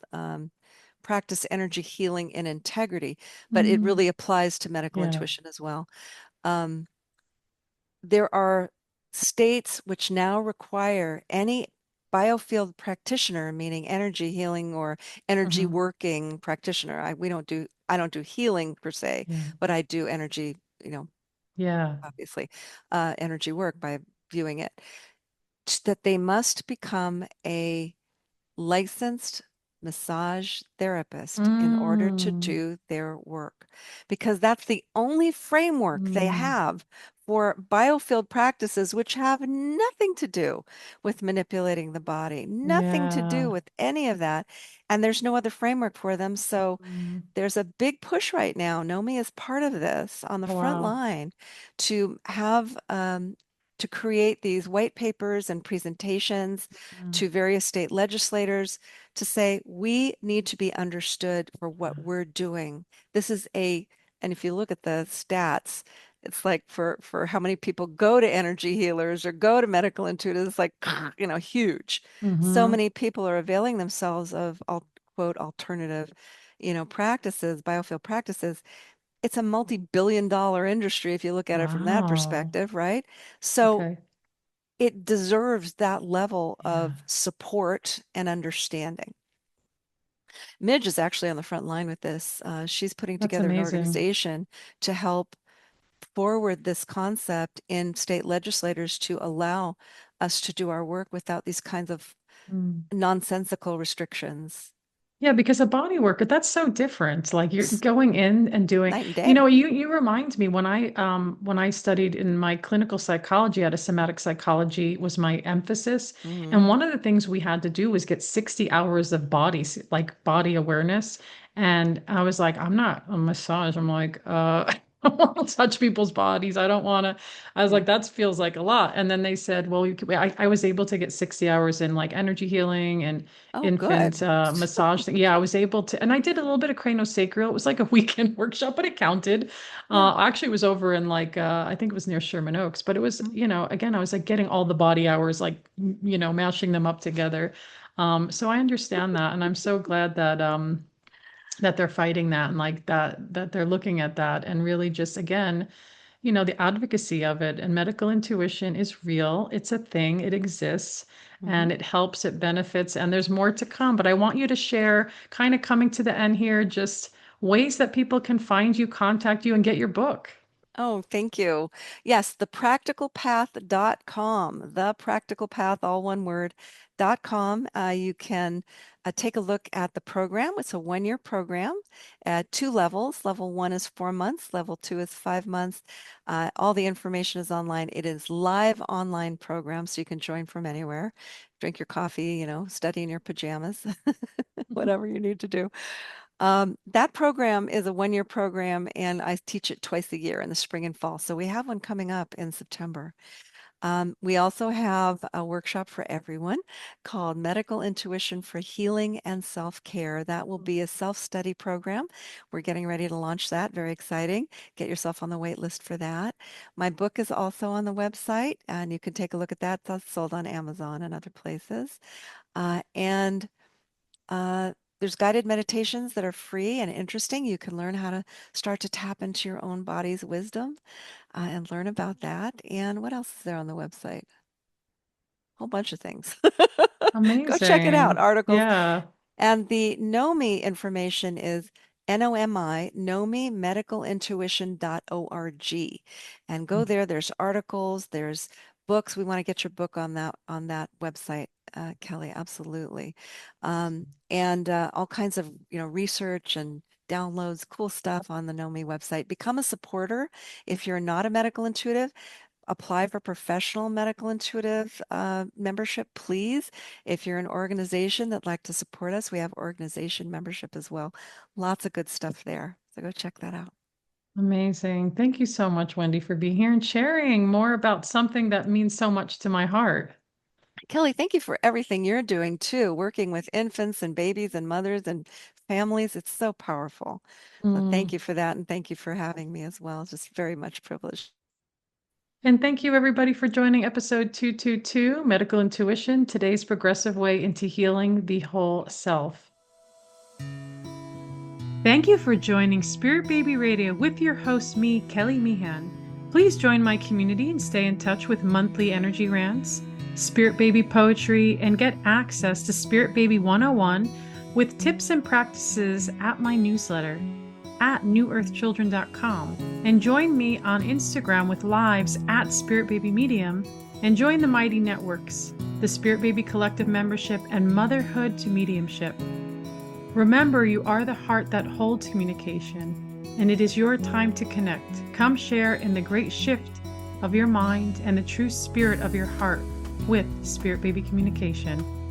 Practice Energy Healing in Integrity, but it Mm, really applies to medical yeah. intuition as well. Um, there are states which now require any biofield practitioner, meaning energy healing or energy Mhm. working practitioner. I don't do healing per se, Yeah. but I do energy, Yeah. obviously, energy work by viewing it. That they must become a licensed massage therapist in order to Mm. do their work, because that's the only framework they Mm. have for biofield practices, which have nothing to do with manipulating the body, nothing to do Yeah. with any of that. And there's no other framework for them. So Mm. there's a big push right now. NOMI is part of this on the Oh, front wow. line to have to create these white papers and presentations Mm. to various state legislators to say we need to be understood for what we're doing. This is and if you look at the stats, it's like for how many people go to energy healers or go to medical intuitives, it's like huge. So Mhm. many people are availing themselves of quote alternative practices, biofield practices. It's a multi-billion-dollar industry if you look at it from that Wow. perspective, right? So Okay. it deserves that level Yeah. of support and understanding. Midge is actually on the front line with this. She's putting That's together an amazing. organization to help forward this concept in state legislators to allow us to do our work without these kinds of Mm. nonsensical restrictions. Yeah, because a body worker, that's so different. Like you're It's going in and doing, night and day. you remind me when I studied in my clinical psychology, I had a somatic psychology was my emphasis. Hmm. And one of the things we had to do was get 60 hours of like body awareness. And I was like, I'm not a massage. I'm like, I don't want to touch people's bodies. I don't want to. I was Yeah. like, that feels like a lot. And then they said, well, I was able to get 60 hours in like energy healing and Oh, infant good. massage thing. Yeah, I was able to, and I did a little bit of craniosacral. It was like a weekend workshop, but it counted. Yeah. Actually, it was over in like I think it was near Sherman Oaks, but it was, Mm. again, I was like getting all the body hours, like mashing them up together. So I understand that, and I'm so glad that they're fighting that and like that they're looking at that and really just again the advocacy of it and medical intuition is real. It's a thing, it exists, Mhm. and it helps, it benefits, and there's more to come. But I want you to share, kind of coming to the end here, just ways that people can find you, contact you, and get your book. Oh, thank you. Yes, thepracticalpath.com, the practical path, all one word, .com. You can take a look at the program. It's a 1-year program at 2 levels. Level 1 is 4 months. Level 2 is 5 months. All the information is online. It is live online program, so you can join from anywhere. Drink your coffee, study in your pajamas, whatever you need to do. That program is a 1-year program, and I teach it twice a year in the spring and fall. So we have one coming up in September. We also have a workshop for everyone called Medical Intuition for Healing and Self-Care. That will be a self-study program. We're getting ready to launch that. Very exciting. Get yourself on the wait list for that. My book is also on the website, and you can take a look at that. That's sold on Amazon and other places. And there's guided meditations that are free and interesting. You can learn how to start to tap into your own body's wisdom and learn about that. And what else is there on the website? Whole bunch of things. Go check it out. Amazing. Articles. Yeah. And the NOMI information is NOMI, NOMI medicalintuition.org. And go there. There's articles, there's books. We want to get your book on that website, Kelly. Absolutely. And all kinds of research and downloads, cool stuff on the NOMI website. Become a supporter if you're not a medical intuitive. Apply for professional medical intuitive membership, please. If you're an organization that'd like to support us, we have organization membership as well. Lots of good stuff there. So go check that out. Amazing. Thank you so much, Wendy, for being here and sharing more about something that means so much to my heart. Kelly, thank you for everything you're doing too, working with infants and babies and mothers and families. It's so powerful. So thank Mm. you for that. And thank you for having me as well. Just very much privileged. And thank you, everybody, for joining episode 222, Medical Intuition, today's progressive way into healing the whole self. Thank you for joining Spirit Baby Radio with your host, me, Kelly Meehan. Please join my community and stay in touch with monthly energy rants. Spirit Baby Poetry, and get access to Spirit Baby 101 with tips and practices at my newsletter at newearthchildren.com. And join me on Instagram with lives at Spirit Baby Medium, and join the Mighty Networks, the Spirit Baby Collective membership, and Motherhood to Mediumship. Remember, you are the heart that holds communication, and it is your time to connect. Come share in the great shift of your mind and the true spirit of your heart with Spirit Baby Communication.